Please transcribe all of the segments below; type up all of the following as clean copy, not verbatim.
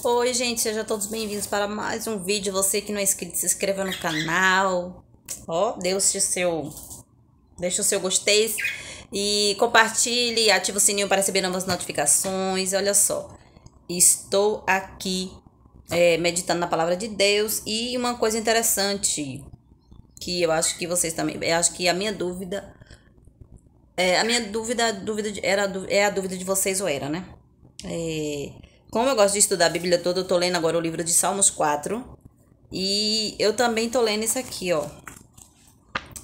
Oi, gente, sejam todos bem-vindos para mais um vídeo. Você que não é inscrito, se inscreva no canal. Ó, deixa o seu gostei e compartilhe, ativa o sininho para receber novas notificações. Olha só, estou aqui meditando na palavra de Deus e uma coisa interessante que eu acho que vocês também, eu acho que é a dúvida de vocês ou era, né? Como eu gosto de estudar a Bíblia toda, eu tô lendo agora o livro de Salmos 4. E eu também tô lendo isso aqui, ó.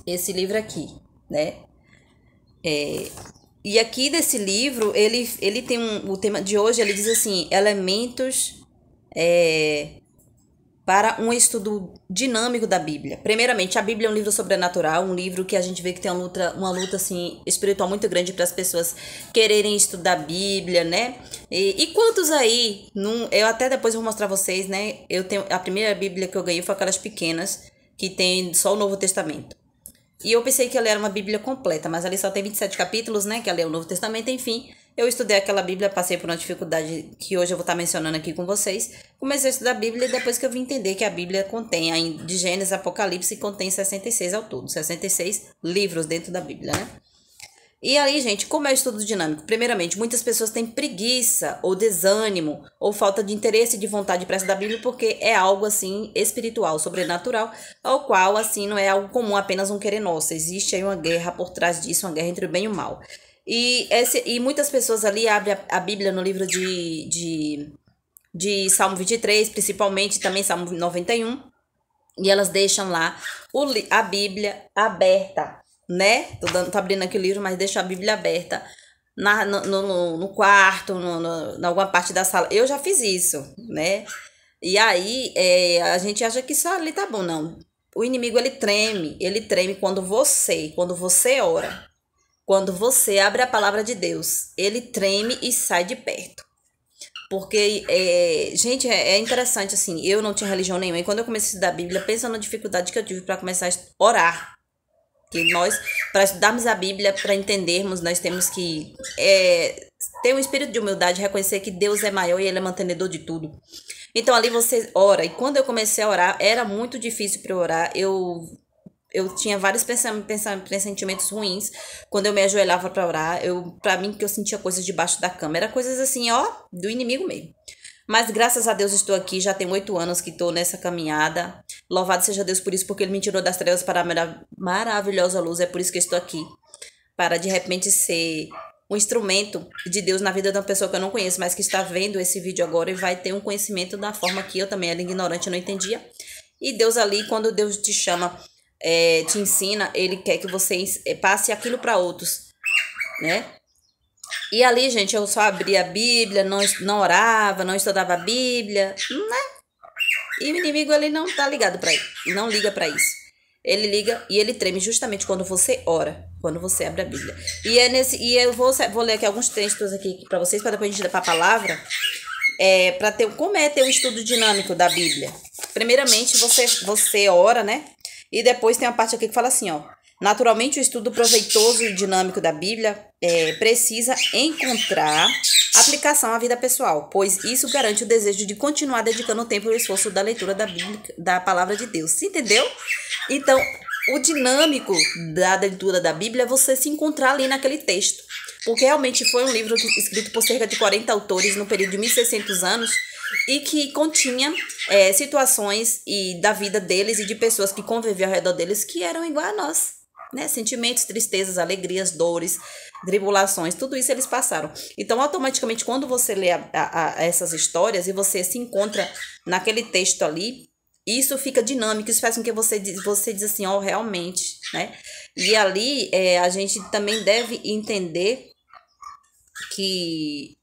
Esse livro aqui, né? E aqui desse livro, ele tem o tema de hoje, ele diz assim, elementos para um estudo dinâmico da Bíblia. Primeiramente, a Bíblia é um livro sobrenatural, um livro que a gente vê que tem uma luta assim, espiritual muito grande para as pessoas quererem estudar a Bíblia, né? E quantos aí, eu até depois vou mostrar vocês, né? Eu tenho a primeira Bíblia que eu ganhei foi aquelas pequenas, que tem só o Novo Testamento. E eu pensei que ela era uma Bíblia completa, mas ali só tem 27 capítulos, né? Que ela é o Novo Testamento, enfim. Eu estudei aquela Bíblia, passei por uma dificuldade que hoje eu vou estar mencionando aqui com vocês. Comecei a estudar a Bíblia depois que eu vim entender que a Bíblia contém, de Gênesis, Apocalipse, contém 66 ao todo. 66 livros dentro da Bíblia, né? E aí, gente, como é o estudo dinâmico? Primeiramente, muitas pessoas têm preguiça, ou desânimo, ou falta de interesse e de vontade para estudar a Bíblia, porque é algo, assim, espiritual, sobrenatural, ao qual, assim, não é algo comum, apenas um querer nosso. Existe aí uma guerra por trás disso, uma guerra entre o bem e o mal. E muitas pessoas ali abrem a Bíblia no livro de Salmo 23, principalmente, também Salmo 91, e elas deixam lá a Bíblia aberta, né? Tô abrindo aqui o livro, mas deixo a Bíblia aberta no quarto, em alguma parte da sala. Eu já fiz isso, né? E aí a gente acha que só ali tá bom, não. O inimigo ele treme quando você ora, quando você abre a palavra de Deus, ele treme e sai de perto. Porque, gente, é interessante, assim, eu não tinha religião nenhuma. E quando eu comecei a estudar a Bíblia, pensa na dificuldade que eu tive para começar a orar. Que nós, para estudarmos a Bíblia, para entendermos, nós temos que ter um espírito de humildade, reconhecer que Deus é maior e Ele é mantenedor de tudo. Então, ali você ora. E quando eu comecei a orar, era muito difícil para eu orar. Eu tinha vários pressentimentos ruins quando eu me ajoelhava para orar. Para mim, que eu sentia coisas debaixo da cama. Era coisas assim, ó, do inimigo mesmo. Mas graças a Deus estou aqui, já tem 8 anos que estou nessa caminhada. Louvado seja Deus por isso, porque Ele me tirou das trevas para a maravilhosa luz. É por isso que eu estou aqui. Para de repente ser um instrumento de Deus na vida de uma pessoa que eu não conheço, mas que está vendo esse vídeo agora e vai ter um conhecimento da forma que eu também era ignorante, não entendia. E Deus ali, quando Deus te chama, te ensina, Ele quer que você passe aquilo para outros, né? E ali, gente, eu só abria a Bíblia, não orava, não estudava a Bíblia, né? E o inimigo, ele não tá ligado para isso, não liga para isso. Ele liga e ele treme justamente quando você ora, quando você abre a Bíblia. E eu vou ler aqui alguns textos aqui para vocês, para depois a gente ir para a palavra, para ter como ter um estudo dinâmico da Bíblia. Primeiramente, você ora, né? E depois tem uma parte aqui que fala assim, ó. Naturalmente, o estudo proveitoso e dinâmico da Bíblia precisa encontrar aplicação à vida pessoal, pois isso garante o desejo de continuar dedicando o tempo e o esforço da leitura da Bíblia, da palavra de Deus. Entendeu? Então, o dinâmico da leitura da Bíblia é você se encontrar ali naquele texto. Porque realmente foi um livro escrito por cerca de 40 autores no período de 1600 anos e que continha situações da vida deles e de pessoas que conviviam ao redor deles que eram igual a nós. Né? Sentimentos, tristezas, alegrias, dores, tribulações, tudo isso eles passaram. Então, automaticamente, quando você lê essas histórias e você se encontra naquele texto ali, isso fica dinâmico, isso faz com que você diz assim, ó, realmente, né? E ali a gente também deve entender que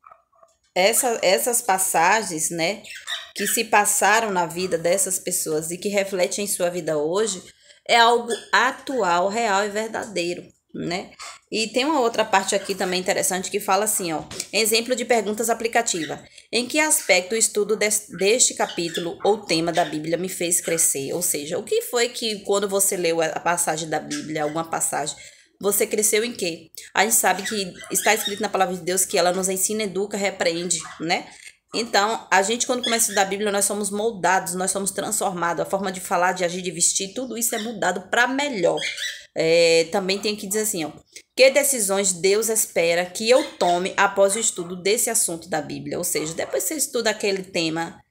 essas passagens, né, que se passaram na vida dessas pessoas e que refletem em sua vida hoje, é algo atual, real e verdadeiro, né? E tem uma outra parte aqui também interessante que fala assim, ó, exemplo de perguntas aplicativa. Em que aspecto o estudo deste capítulo ou tema da Bíblia me fez crescer? Ou seja, o que foi que quando você leu a passagem da Bíblia, alguma passagem, você cresceu em quê? A gente sabe que está escrito na palavra de Deus que ela nos ensina, educa, repreende, né? Então, a gente, quando começa a estudar a Bíblia, nós somos moldados, nós somos transformados. A forma de falar, de agir, de vestir, tudo isso é mudado para melhor. Também tem que dizer assim, ó. Que decisões Deus espera que eu tome após o estudo desse assunto da Bíblia? Ou seja, depois que você estuda aquele tema,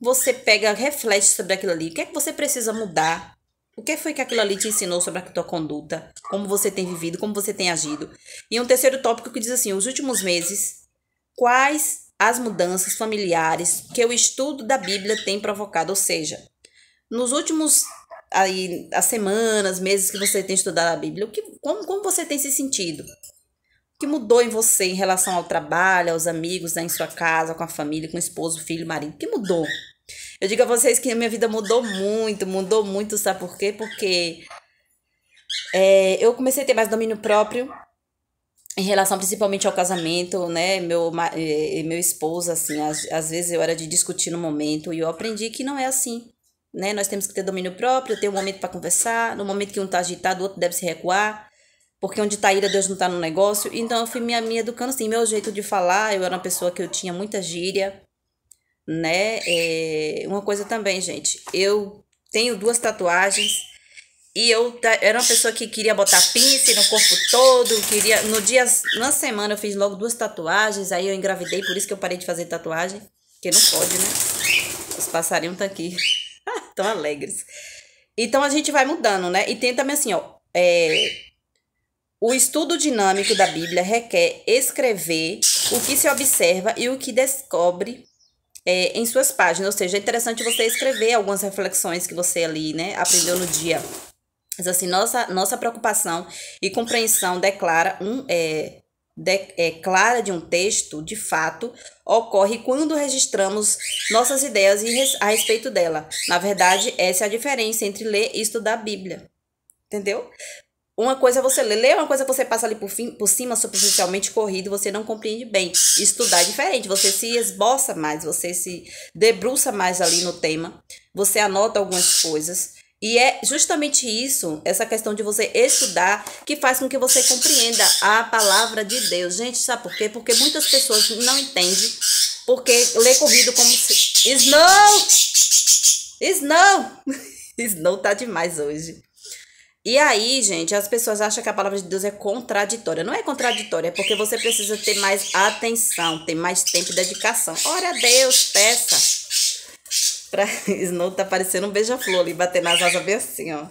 você pega, reflete sobre aquilo ali. O que é que você precisa mudar? O que foi que aquilo ali te ensinou sobre a tua conduta? Como você tem vivido, como você tem agido? E um terceiro tópico que diz assim, os últimos meses, quais as mudanças familiares que o estudo da Bíblia tem provocado? Ou seja, nos últimos as semanas, meses que você tem estudado a Bíblia, como você tem se sentido? O que mudou em você em relação ao trabalho, aos amigos, em sua casa, com a família, com o esposo, filho, marido? O que mudou? Eu digo a vocês que a minha vida mudou muito, sabe por quê? Porque eu comecei a ter mais domínio próprio em relação principalmente ao casamento, né? Meu esposo, assim, às vezes eu era de discutir no momento e eu aprendi que não é assim, né? Nós temos que ter domínio próprio, ter um momento para conversar, no momento que um está agitado, o outro deve se recuar, porque onde está ira, Deus não está no negócio. Então eu fui me educando assim, meu jeito de falar, eu era uma pessoa que eu tinha muita gíria, né? Uma coisa também, gente, eu tenho 2 tatuagens e eu era uma pessoa que queria botar piercing no corpo todo, queria, na semana eu fiz logo 2 tatuagens, aí eu engravidei, por isso que eu parei de fazer tatuagem, porque não pode, né? Os passarinhos estão aqui, tão alegres. Então a gente vai mudando, né? E tem também assim, ó, o estudo dinâmico da Bíblia requer escrever o que se observa e o que descobre em suas páginas, ou seja, é interessante você escrever algumas reflexões que você ali, né, aprendeu no dia. Mas assim, nossa preocupação e compreensão clara de um texto, de fato, ocorre quando registramos nossas ideias a respeito dela. Na verdade, essa é a diferença entre ler e estudar a Bíblia. Entendeu? Uma coisa é você ler uma coisa que você passa ali por cima, superficialmente corrido, você não compreende bem. Estudar é diferente, você se esboça mais, você se debruça mais ali no tema, você anota algumas coisas. E é justamente isso, essa questão de você estudar, que faz com que você compreenda a palavra de Deus. Gente, sabe por quê? Porque muitas pessoas não entendem, porque lê corrido como se... Snow tá demais hoje. E aí, gente, as pessoas acham que a palavra de Deus é contraditória. Não é contraditória, é porque você precisa ter mais atenção, ter mais tempo e dedicação. Ora a Deus, peça. Snow tá parecendo um beija-flor ali, batendo nas asas bem assim, ó.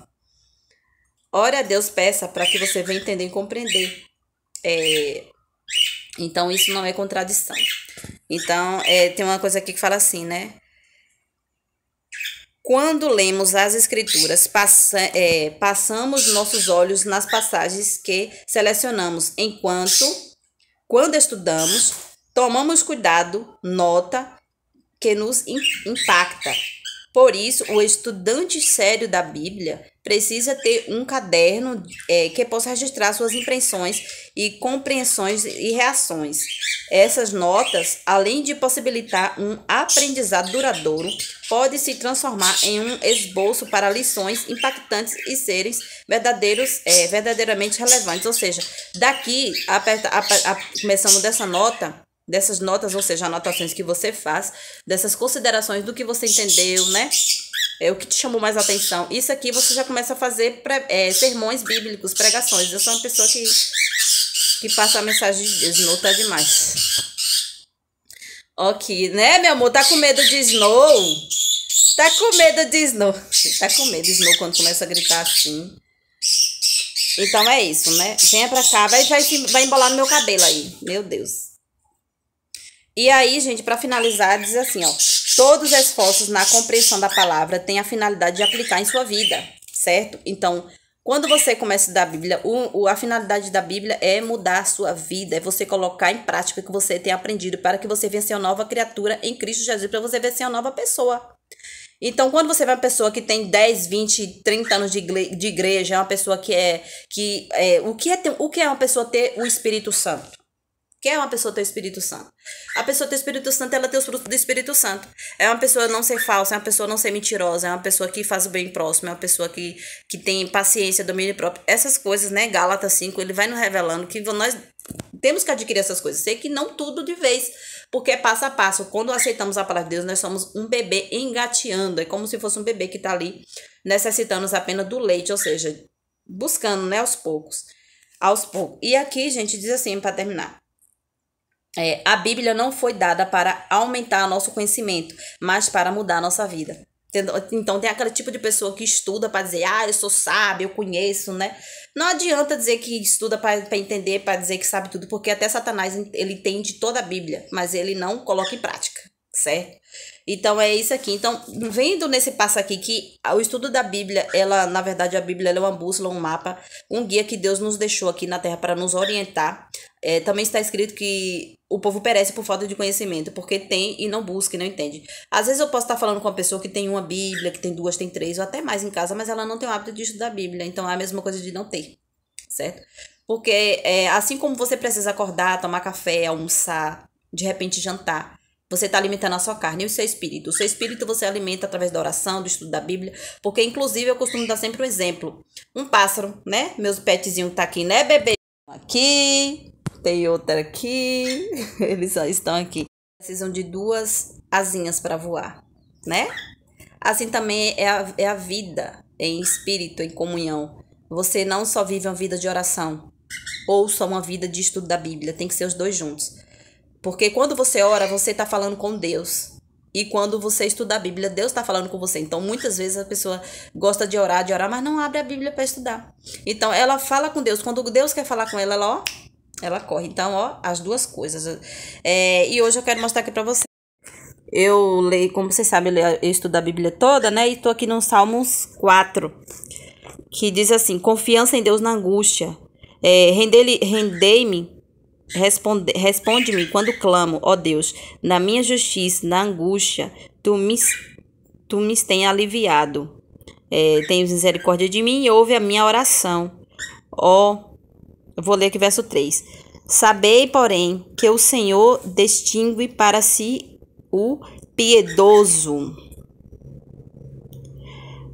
Ora a Deus, peça para que você venha entender e compreender. Então, isso não é contradição. Então, tem uma coisa aqui que fala assim, né? Quando lemos as Escrituras, passamos nossos olhos nas passagens que selecionamos, quando estudamos, tomamos cuidado, nota que nos impacta. Por isso, o estudante sério da Bíblia precisa ter um caderno que possa registrar suas impressões e compreensões e reações. Essas notas, além de possibilitar um aprendizado duradouro, podem se transformar em um esboço para lições impactantes e serem verdadeiramente relevantes. Ou seja, daqui, começando dessas notas, ou seja, anotações que você faz, dessas considerações do que você entendeu, né? O que te chamou mais atenção. Isso aqui você já começa a fazer sermões bíblicos, pregações. Eu sou uma pessoa que passa a mensagem de Deus. Snow tá demais. Ok, né, meu amor? Tá com medo de Snow? Tá com medo de Snow? Tá com medo de Snow quando começa a gritar assim. Então é isso, né? Venha pra cá, vai embolar no meu cabelo aí. Meu Deus. E aí, gente, para finalizar, diz assim, ó. Todos os esforços na compreensão da palavra têm a finalidade de aplicar em sua vida, certo? Então, quando você começa a estudar a Bíblia, a finalidade da Bíblia é mudar a sua vida, é você colocar em prática o que você tem aprendido para que você venha ser uma nova criatura em Cristo Jesus, para você venha ser uma nova pessoa. Então, quando você vai uma pessoa que tem 10, 20, 30 anos de igreja, é uma pessoa o que é uma pessoa ter o Espírito Santo? Quem é uma pessoa ter o Espírito Santo? A pessoa ter o Espírito Santo, ela tem os frutos do Espírito Santo. É uma pessoa não ser falsa, é uma pessoa não ser mentirosa, é uma pessoa que faz o bem próximo, é uma pessoa que tem paciência, domínio próprio. Essas coisas, né? Gálatas 5, ele vai nos revelando que nós temos que adquirir essas coisas. Sei que não tudo de vez, porque é passo a passo. Quando aceitamos a palavra de Deus, nós somos um bebê engateando. É como se fosse um bebê que está ali necessitando apenas do leite, ou seja, buscando, né, aos poucos. Aos poucos. E aqui, gente, diz assim, para terminar. A Bíblia não foi dada para aumentar nosso conhecimento, mas para mudar a nossa vida. Então tem aquele tipo de pessoa que estuda para dizer, eu sou sábio, eu conheço, né? Não adianta dizer que estuda para entender, para dizer que sabe tudo, porque até Satanás ele entende toda a Bíblia, mas ele não coloca em prática, certo? Então é isso aqui. Então, vendo nesse passo aqui que o estudo da Bíblia, na verdade, a Bíblia é uma bússola, um mapa, um guia que Deus nos deixou aqui na Terra para nos orientar. Também está escrito que o povo perece por falta de conhecimento, porque tem e não busca e não entende. Às vezes eu posso estar falando com uma pessoa que tem uma Bíblia, que tem 2, tem 3, ou até mais em casa, mas ela não tem o hábito de estudar a Bíblia. Então é a mesma coisa de não ter, certo? Porque assim como você precisa acordar, tomar café, almoçar, de repente jantar, você está alimentando a sua carne e o seu espírito. O seu espírito você alimenta através da oração, do estudo da Bíblia. Porque, inclusive, eu costumo dar sempre um exemplo. Um pássaro, né? Meus petzinhos tá aqui, né, bebê? Aqui, tem outra aqui. Eles só estão aqui. Precisam de 2 asinhas para voar, né? Assim também é a vida em espírito, em comunhão. Você não só vive uma vida de oração ou só uma vida de estudo da Bíblia. Tem que ser os 2 juntos. Porque quando você ora, você está falando com Deus. E quando você estuda a Bíblia, Deus está falando com você. Então, muitas vezes a pessoa gosta de orar, mas não abre a Bíblia para estudar. Então, ela fala com Deus. Quando Deus quer falar com ela, ela corre. Então, as 2 coisas. E hoje eu quero mostrar aqui para você. Eu leio, como vocês sabem, eu estudo a Bíblia toda, né? E estou aqui no Salmos 4, que diz assim: confiança em Deus na angústia. Rendei-me. Responde-me quando clamo, ó Deus, na minha justiça, na angústia, tu me tens aliviado. Tens misericórdia de mim e ouve a minha oração. Eu vou ler aqui verso 3. Sabei, porém, que o Senhor distingue para si o piedoso.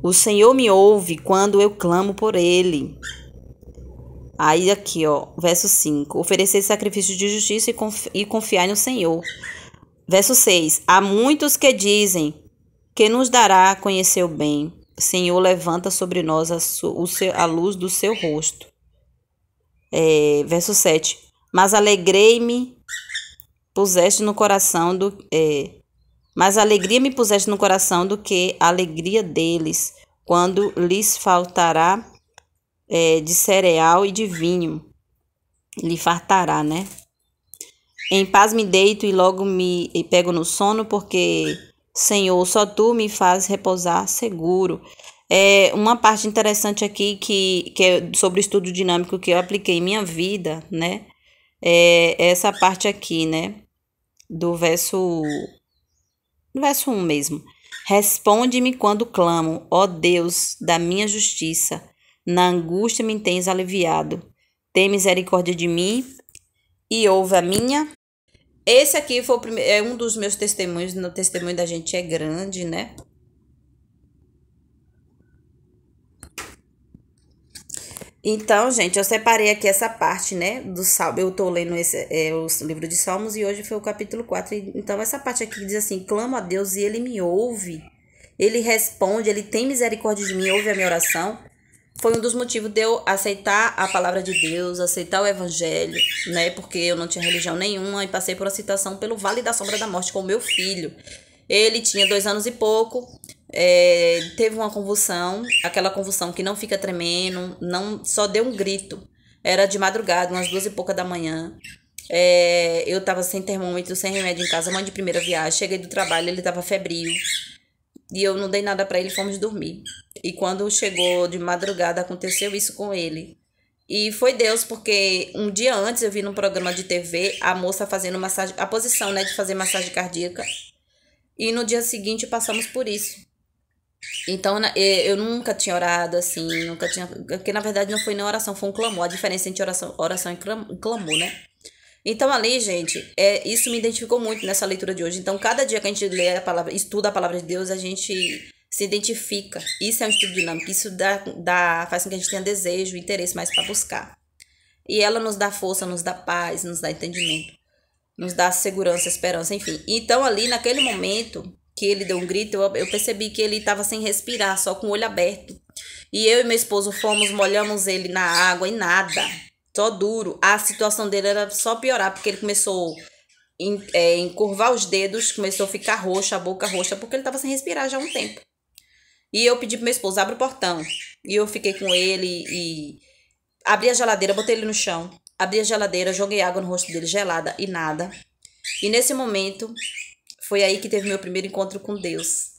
O Senhor me ouve quando eu clamo por ele. Aí aqui, verso 5. Oferecer sacrifício de justiça e confiar no Senhor. Verso 6. Há muitos que dizem que nos dará a conhecer o bem. Senhor, levanta sobre nós a luz do seu rosto. Verso 7. Mas alegrei-me, puseste no coração do... mas alegria me puseste no coração do que a alegria deles, quando lhes faltará de cereal e de vinho, lhe fartará, né? Em paz me deito e logo me pego no sono, porque, Senhor, só Tu me fazes repousar seguro. Uma parte interessante aqui que é sobre o estudo dinâmico que eu apliquei em minha vida, né? Essa parte aqui, né? Do verso 1 mesmo. Responde-me quando clamo, ó Deus da minha justiça. Na angústia me tens aliviado. Tem misericórdia de mim e ouve a minha. Esse aqui foi um dos meus testemunhos. O testemunho da gente é grande, né? Então, gente, eu separei aqui essa parte, né, do Salmo. Eu tô lendo o livro de Salmos e hoje foi o capítulo 4. Então, essa parte aqui diz assim: clamo a Deus e Ele me ouve. Ele responde, Ele tem misericórdia de mim, ouve a minha oração. Foi um dos motivos de eu aceitar a palavra de Deus, aceitar o evangelho, né? Porque eu não tinha religião nenhuma e passei por uma situação pelo vale da sombra da morte com o meu filho. Ele tinha 2 anos e pouco, teve uma convulsão, aquela convulsão que não fica tremendo, não, só deu um grito. Era de madrugada, umas 2 e pouca da manhã. Eu tava sem termômetro, sem remédio em casa, mãe de primeira viagem. Cheguei do trabalho, ele tava febril. E eu não dei nada pra ele, fomos dormir. E quando chegou de madrugada, aconteceu isso com ele. E foi Deus, porque um dia antes eu vi num programa de TV a moça fazendo massagem, a posição, né, de fazer massagem cardíaca. E no dia seguinte passamos por isso. Então eu nunca tinha orado assim, porque na verdade não foi nem oração, foi um clamor. A diferença entre oração e clamor, né? Então ali, gente, isso me identificou muito nessa leitura de hoje. Então, cada dia que a gente lê a palavra, estuda a palavra de Deus, a gente se identifica. Isso é um estudo dinâmico, isso faz com que a gente tenha desejo, interesse mais para buscar. E ela nos dá força, nos dá paz, nos dá entendimento, nos dá segurança, esperança, enfim. Então ali, naquele momento que ele deu um grito, eu percebi que ele estava sem respirar, só com o olho aberto. E eu e meu esposo fomos, molhamos ele na água e nada. Só duro. A situação dele era só piorar, porque ele começou a encurvar os dedos, começou a ficar roxa, a boca roxa, porque ele estava sem respirar já há um tempo. E eu pedi pro meu esposo, abre o portão. E eu fiquei com ele e abri a geladeira, botei ele no chão. Abri a geladeira, joguei água no rosto dele, gelada e nada. E nesse momento, foi aí que teve meu primeiro encontro com Deus.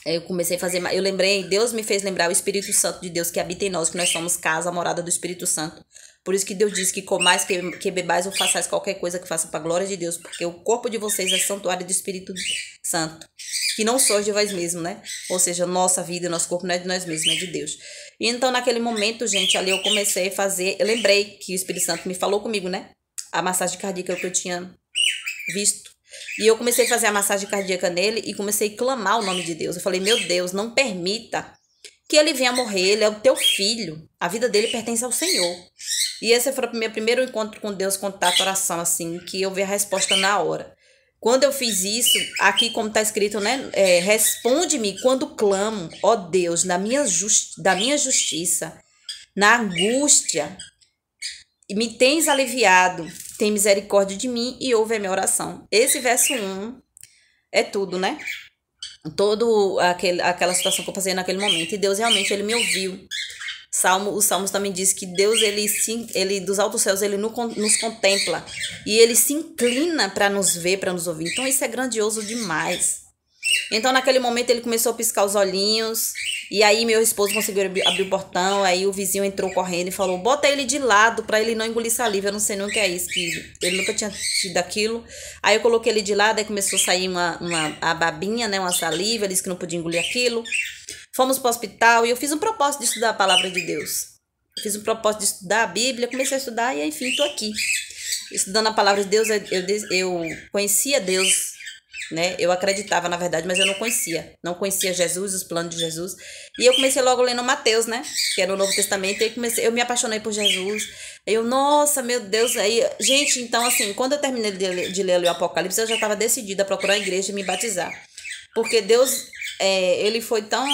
Eu comecei a fazer, eu lembrei, Deus me fez lembrar o Espírito Santo de Deus que habita em nós, que nós somos casa, a morada do Espírito Santo. Por isso que Deus diz que comais, que bebais ou façais qualquer coisa que faça para a glória de Deus, porque o corpo de vocês é santuário do Espírito Santo, que não sois de vós mesmos, né? Ou seja, nossa vida, nosso corpo não é de nós mesmos, é de Deus. E então, naquele momento, gente, ali eu comecei a fazer, eu lembrei que o Espírito Santo me falou comigo, né? A massagem cardíaca que eu tinha visto. E eu comecei a fazer a massagem cardíaca nele e comecei a clamar o nome de Deus. Eu falei, meu Deus, não permita que ele venha morrer, ele é o teu filho. A vida dele pertence ao Senhor. E esse foi o meu primeiro encontro com Deus, contato, oração, assim, que eu vi a resposta na hora. Quando eu fiz isso, aqui como está escrito, né? Responde-me quando clamo, ó Deus, da minha justiça, na angústia, e me tens aliviado, tem misericórdia de mim e ouve a minha oração. Esse verso 1 é tudo, né? Aquela situação que eu passei naquele momento. E Deus realmente, ele me ouviu. Os Salmos também diz que Deus, ele dos altos céus, ele nos contempla. E ele se inclina para nos ver, para nos ouvir. Então isso é grandioso demais. Então naquele momento ele começou a piscar os olhinhos. E aí meu esposo conseguiu abrir o portão. Aí o vizinho entrou correndo e falou, bota ele de lado para ele não engolir saliva. Eu não sei nem o que é isso, que ele nunca tinha tido aquilo. Aí eu coloquei ele de lado, aí começou a sair a babinha, né, uma saliva. Ele disse que não podia engolir aquilo. Fomos para o hospital e eu fiz um propósito de estudar a palavra de Deus. Fiz um propósito de estudar a Bíblia, comecei a estudar e enfim, estou aqui. Estudando a palavra de Deus, eu conhecia Deus, né? Eu acreditava, na verdade, mas eu não conhecia. Não conhecia Jesus, os planos de Jesus. E eu comecei logo lendo Mateus, né? Que era o Novo Testamento. E eu me apaixonei por Jesus. Nossa, meu Deus. Aí, gente, então assim, quando eu terminei de ler o Apocalipse, eu já estava decidida a procurar a igreja e me batizar. Porque Deus, ele foi tão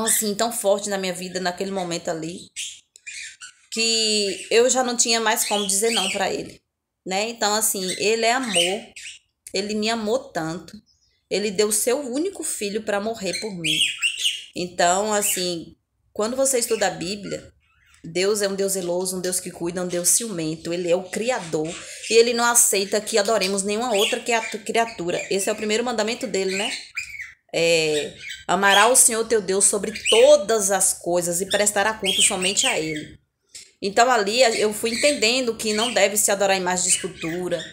assim, tão forte na minha vida naquele momento ali, que eu já não tinha mais como dizer não para ele, né? Então, assim, ele é amor, ele me amou tanto, ele deu o seu único filho para morrer por mim. Então, assim, quando você estuda a Bíblia, Deus é um Deus zeloso, um Deus que cuida, um Deus ciumento. Ele é o Criador e ele não aceita que adoremos nenhuma outra criatura. Esse é o primeiro mandamento dele, né? Amará o Senhor teu Deus sobre todas as coisas e prestará culto somente a ele. Então ali eu fui entendendo que não deve se adorar imagem de escultura,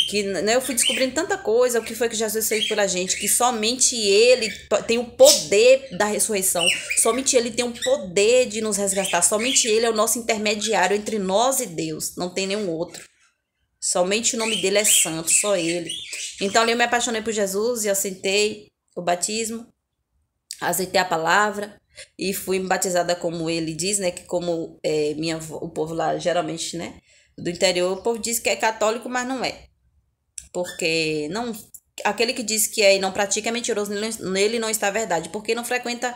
que, né, eu fui descobrindo tanta coisa, o que foi que Jesus fez por a gente, que somente ele tem o poder da ressurreição, somente ele tem o poder de nos resgatar, somente ele é o nosso intermediário entre nós e Deus, não tem nenhum outro. Somente o nome dele é santo, só ele. Então ali eu me apaixonei por Jesus e aceitei o batismo, aceitei a palavra e fui batizada como ele diz, né, que como o povo lá geralmente, né, do interior, o povo diz que é católico, mas não é. Porque não, aquele que diz que é e não pratica é mentiroso, nele não está a verdade, porque não frequenta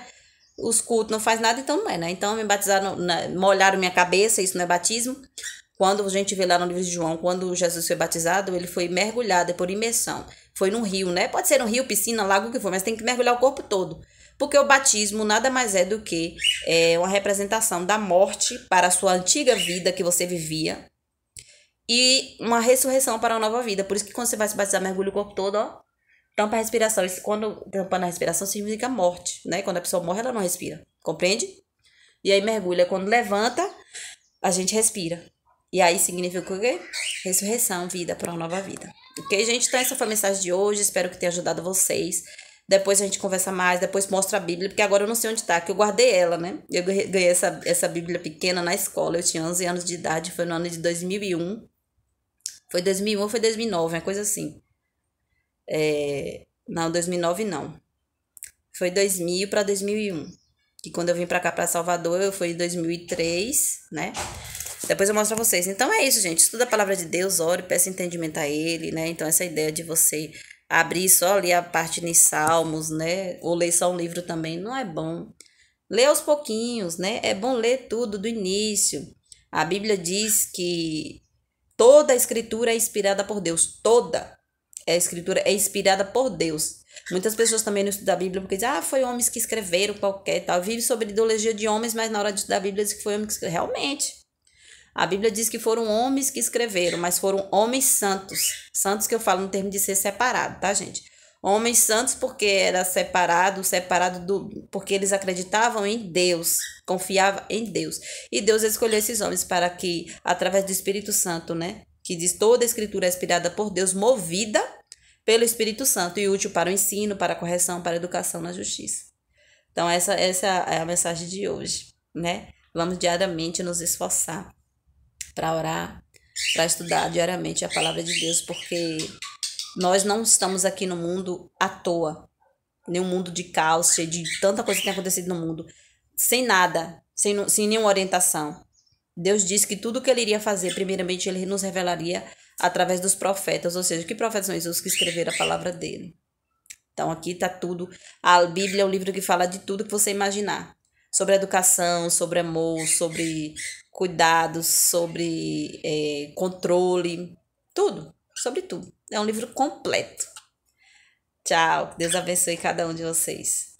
os cultos, não faz nada, então não é, né? Então me batizaram, molharam minha cabeça, isso não é batismo. Quando a gente vê lá no livro de João, quando Jesus foi batizado, ele foi mergulhado por imersão. Foi num rio, né? Pode ser um rio, piscina, lago, o que for, mas tem que mergulhar o corpo todo. Porque o batismo nada mais é do que uma representação da morte para a sua antiga vida que você vivia e uma ressurreição para uma nova vida. Por isso que quando você vai se batizar, mergulha o corpo todo, ó, tampa a respiração. Quando tampa na respiração significa morte, né? Quando a pessoa morre, ela não respira, compreende? E aí mergulha. Quando levanta, a gente respira. E aí significa o quê? Ressurreição, vida para uma nova vida. Ok, gente? Então essa foi a mensagem de hoje. Espero que tenha ajudado vocês. Depois a gente conversa mais, depois mostra a Bíblia, porque agora eu não sei onde tá, que eu guardei ela, né? Eu ganhei essa Bíblia pequena na escola, eu tinha 11 anos de idade, foi no ano de 2001. Foi 2001 ou foi 2009, uma coisa assim. Não, 2009 não. Foi 2000 para 2001. Que quando eu vim pra cá, pra Salvador, eu fui em 2003, né? Depois eu mostro pra vocês. Então é isso, gente. Estuda a palavra de Deus, ore, peça entendimento a Ele, né? Então essa ideia de você abrir só ali a parte em Salmos, né? Ou ler só um livro também, não é bom. Lê aos pouquinhos, né? É bom ler tudo do início. A Bíblia diz que toda a escritura é inspirada por Deus. Toda a escritura é inspirada por Deus. Muitas pessoas também não estudam a Bíblia porque dizem, foi homens que escreveram qualquer tal. Vive sobre ideologia de homens, mas na hora de estudar a Bíblia diz que foi homem que escreveu. Realmente. A Bíblia diz que foram homens que escreveram, mas foram homens santos. Santos que eu falo no termo de ser separado, tá, gente? Homens santos porque era separado porque eles acreditavam em Deus, confiavam em Deus. E Deus escolheu esses homens para que, através do Espírito Santo, né? Que diz toda a escritura é inspirada por Deus, movida pelo Espírito Santo e útil para o ensino, para a correção, para a educação na justiça. Então, essa é a mensagem de hoje, né? Vamos diariamente nos esforçar para orar, para estudar diariamente a palavra de Deus, porque nós não estamos aqui no mundo à toa, nenhum mundo de caos, cheio de tanta coisa que tem acontecido no mundo, sem nada, sem nenhuma orientação. Deus disse que tudo que ele iria fazer, primeiramente, ele nos revelaria através dos profetas, ou seja, que profetas são esses que escreveram a palavra dele? Então, aqui está tudo. A Bíblia é um livro que fala de tudo que você imaginar. Sobre educação, sobre amor, sobre cuidados, sobre controle, tudo, sobre tudo. É um livro completo. Tchau, Deus abençoe cada um de vocês.